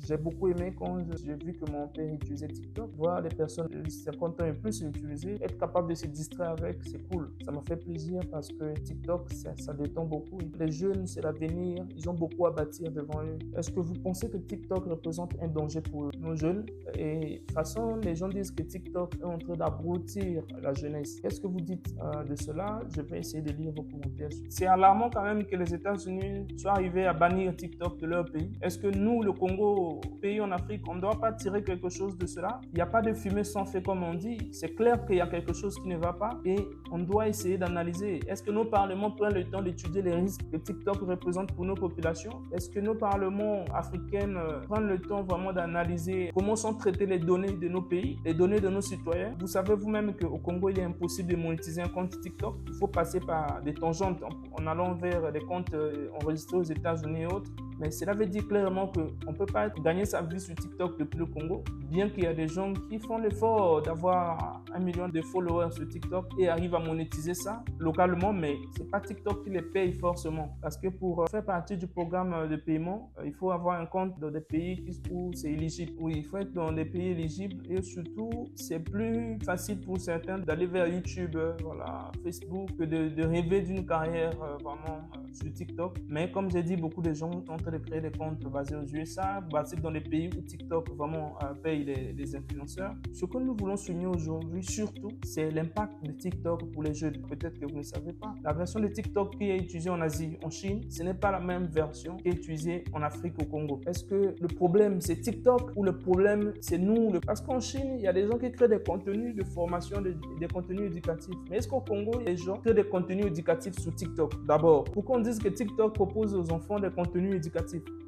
J'ai beaucoup aimé quand j'ai vu que mon père utilisait TikTok, voir les personnes de 50 ans et plus l'utiliser, être capable de se distraire avec, c'est cool. Ça m'a fait plaisir parce que TikTok, ça détend beaucoup. Les jeunes, c'est l'avenir, ils ont beaucoup à bâtir devant eux. Est-ce que vous pensez que TikTok représente un danger pour nos jeunes? Et de toute façon, les gens disent que TikTok est en train d'abrutir la jeunesse. Qu'est-ce que vous dites de cela? Je vais essayer de lire vos commentaires. C'est alarmant quand même que les États-Unis soient arrivés à bannir TikTok de leur pays. Est-ce que nous, le Congo, pays en Afrique, on ne doit pas tirer quelque chose de cela? Il n'y a pas de fumée sans feu comme on dit. C'est clair qu'il y a quelque chose qui ne va pas et on doit essayer d'analyser. Est-ce que nos parlements prennent le temps d'étudier les risques que TikTok représente pour nos populations? Est-ce que nos parlements africains prennent le temps vraiment d'analyser comment sont traitées les données de nos pays, les données de nos citoyens? Vous savez vous-même qu'au Congo, il est impossible de monétiser un compte TikTok. Il faut passer par des tangentes en allant vers des comptes enregistrés aux États-Unis et autres. Mais cela veut dire clairement qu'on ne peut pas gagner sa vie sur TikTok depuis le Congo, bien qu'il y a des gens qui font l'effort d'avoir 1 million de followers sur TikTok et arrivent à monétiser ça localement, mais ce n'est pas TikTok qui les paye forcément. Parce que pour faire partie du programme de paiement, il faut avoir un compte dans des pays où c'est éligible. Oui, il faut être dans des pays éligibles et surtout, c'est plus facile pour certains d'aller vers YouTube, voilà, Facebook, que de rêver d'une carrière vraiment sur TikTok. Mais comme j'ai dit, beaucoup de gens sont en train de créer des comptes basés aux USA, basés dans les pays où TikTok vraiment paye les influenceurs. Ce que nous voulons souligner aujourd'hui, surtout, c'est l'impact de TikTok pour les jeunes. Peut-être que vous ne savez pas. La version de TikTok qui est utilisée en Asie, en Chine, ce n'est pas la même version qui est utilisée en Afrique, au Congo. Est-ce que le problème, c'est TikTok ou le problème, c'est nous? Parce qu'en Chine, il y a des gens qui créent des contenus de formation, des contenus éducatifs. Mais est-ce qu'au Congo, les gens créent des contenus éducatifs sur TikTok? D'abord, pourquoi on dit que TikTok propose aux enfants des contenus éducatifs?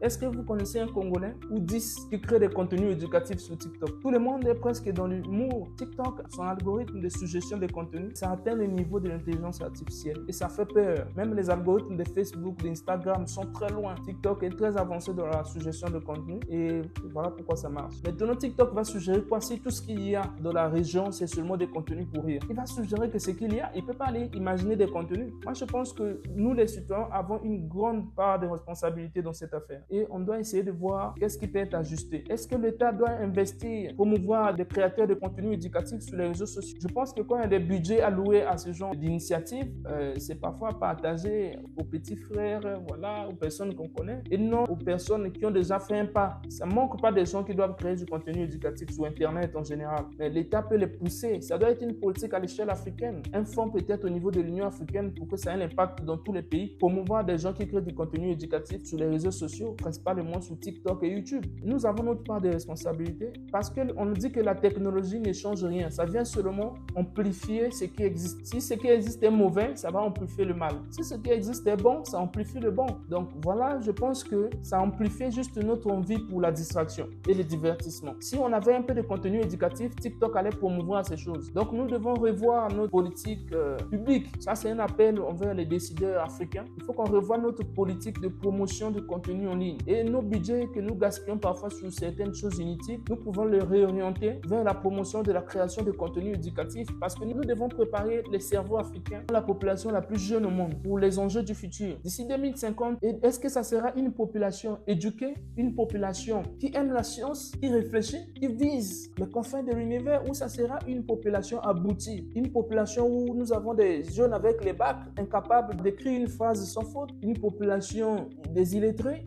Est-ce que vous connaissez un Congolais ou 10 qui crée des contenus éducatifs sur TikTok? Tout le monde est presque dans l'humour. TikTok, son algorithme de suggestion de contenus, ça atteint le niveau de l'intelligence artificielle et ça fait peur. Même les algorithmes de Facebook, d'Instagram sont très loin. TikTok est très avancé dans la suggestion de contenu et voilà pourquoi ça marche. Maintenant, TikTok va suggérer quoi si tout ce qu'il y a dans la région, c'est seulement des contenus pour rire? Il va suggérer que ce qu'il y a, il ne peut pas aller imaginer des contenus. Moi, je pense que nous, les citoyens, avons une grande part de responsabilité dans cette affaire. Et on doit essayer de voir qu'est-ce qui peut être ajusté. Est-ce que l'État doit investir, promouvoir des créateurs de contenu éducatif sur les réseaux sociaux? Je pense que quand il y a des budgets alloués à ce genre d'initiatives, c'est parfois partagé aux petits frères, voilà, aux personnes qu'on connaît, et non aux personnes qui ont déjà fait un pas. Ça ne manque pas des gens qui doivent créer du contenu éducatif sur Internet en général. Mais l'État peut les pousser. Ça doit être une politique à l'échelle africaine. Un fonds peut-être au niveau de l'Union africaine pour que ça ait un impact dans tous les pays. Promouvoir des gens qui créent du contenu éducatif sur les réseaux sociaux, principalement sur TikTok et YouTube. Nous avons notre part de responsabilité parce qu'on nous dit que la technologie ne change rien. Ça vient seulement amplifier ce qui existe. Si ce qui existe est mauvais, ça va amplifier le mal. Si ce qui existe est bon, ça amplifie le bon. Donc voilà, je pense que ça amplifie juste notre envie pour la distraction et le divertissement. Si on avait un peu de contenu éducatif, TikTok allait promouvoir ces choses. Donc nous devons revoir notre politique publique. Ça, c'est un appel envers les décideurs africains. Il faut qu'on revoie notre politique de promotion de contenu en ligne. Et nos budgets que nous gaspillons parfois sur certaines choses inutiles, nous pouvons les réorienter vers la promotion de la création de contenu éducatif parce que nous devons préparer les cerveaux africains, la population la plus jeune au monde, pour les enjeux du futur. D'ici 2050, est-ce que ça sera une population éduquée, une population qui aime la science, qui réfléchit, qui vise les confins de l'univers, ou ça sera une population aboutie, une population où nous avons des jeunes avec les bacs incapables d'écrire une phrase sans faute, une population des illettrés?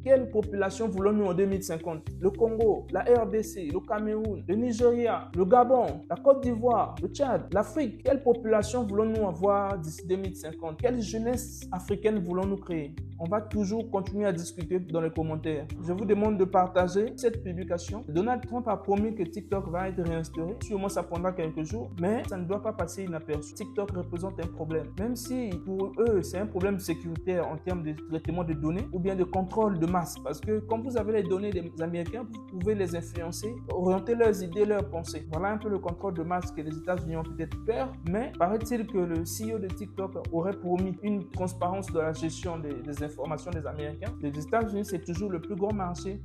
Quelle population voulons-nous en 2050? Le Congo, la RDC, le Cameroun, le Nigeria, le Gabon, la Côte d'Ivoire, le Tchad, l'Afrique. Quelle population voulons-nous avoir d'ici 2050? Quelle jeunesse africaine voulons-nous créer? On va toujours continuer à discuter dans les commentaires. Je vous demande de partager cette publication. Donald Trump a promis que TikTok va être réinstauré. Sûrement, ça prendra quelques jours, mais ça ne doit pas passer inaperçu. TikTok représente un problème. Même si pour eux, c'est un problème sécuritaire en termes de traitement de données ou bien de contrôle de masse. Parce que quand vous avez les données des Américains, vous pouvez les influencer, orienter leurs idées, leurs pensées. Voilà un peu le contrôle de masse que les États-Unis ont peut-être peur, mais paraît-il que le CEO de TikTok aurait promis une transparence de la gestion des informations des Américains. Les États-Unis, c'est toujours le plus grand marché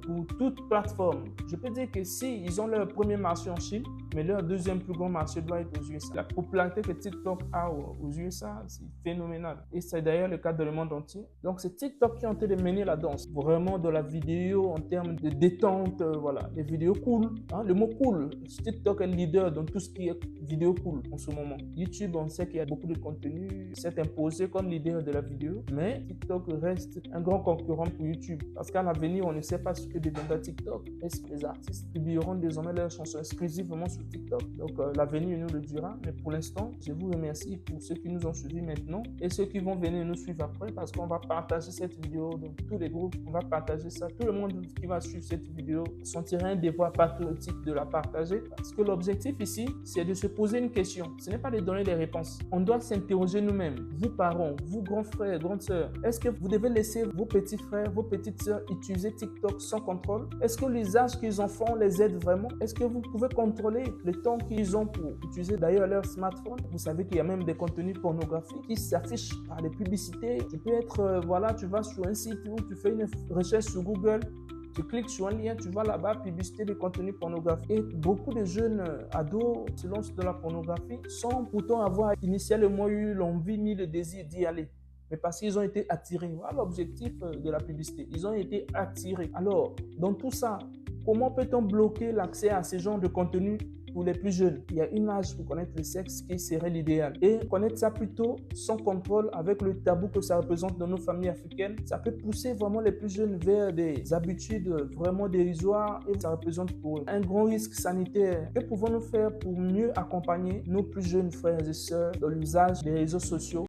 pour toute plateforme. Je peux dire que s'ils ont leur premier marché en Chine, mais leur deuxième plus grand marché doit être aux USA. La popularité que TikTok a aux USA, c'est phénoménal. Et c'est d'ailleurs le cas dans le monde entier. Donc c'est TikTok qui est en train de mener la danse. Vraiment de la vidéo en termes de détente, voilà, des vidéos cool. Hein, le mot cool, TikTok est leader dans tout ce qui est vidéo cool en ce moment. YouTube, on sait qu'il y a beaucoup de contenu, s'est imposé comme leader de la vidéo, mais TikTok reste un grand concurrent pour YouTube. Parce qu'à l'avenir, on ne sait pas ce que deviendra TikTok. Est-ce que les artistes publieront désormais leurs chansons exclusivement sur TikTok? Donc l'avenir nous le dira. Mais pour l'instant, je vous remercie pour ceux qui nous ont suivis maintenant et ceux qui vont venir nous suivre après, parce qu'on va partager cette vidéo dans tous les groupes. On va partager ça. Tout le monde qui va suivre cette vidéo sentira un devoir patriotique de la partager, parce que l'objectif ici, c'est de se poser une question. Ce n'est pas de donner des réponses. On doit s'interroger nous-mêmes. Vous parents, vous grands frères, grandes sœurs, est-ce que vous devez laisser vos petits frères, vos petites sœurs utiliser TikTok sans contrôle? Est-ce que l'usage qu'ils en font les aide vraiment? Est-ce que vous pouvez contrôler le temps qu'ils ont pour utiliser d'ailleurs leur smartphone? Vous savez qu'il y a même des contenus pornographiques qui s'affichent par les publicités. Tu peux être, voilà, tu vas sur un site où tu fais une recherche sur Google, tu cliques sur un lien, tu vas là-bas, publicité de contenu pornographique. Et beaucoup de jeunes ados se lancent dans la pornographie sans pourtant avoir initialement eu l'envie ni le désir d'y aller. Mais parce qu'ils ont été attirés. Voilà l'objectif de la publicité. Ils ont été attirés. Alors, dans tout ça, comment peut-on bloquer l'accès à ce genre de contenu pour les plus jeunes? Il y a une âge pour connaître le sexe qui serait l'idéal. Et connaître ça plutôt sans contrôle, avec le tabou que ça représente dans nos familles africaines, ça peut pousser vraiment les plus jeunes vers des habitudes vraiment dérisoires et ça représente pour eux un grand risque sanitaire. Que pouvons-nous faire pour mieux accompagner nos plus jeunes frères et sœurs dans l'usage des réseaux sociaux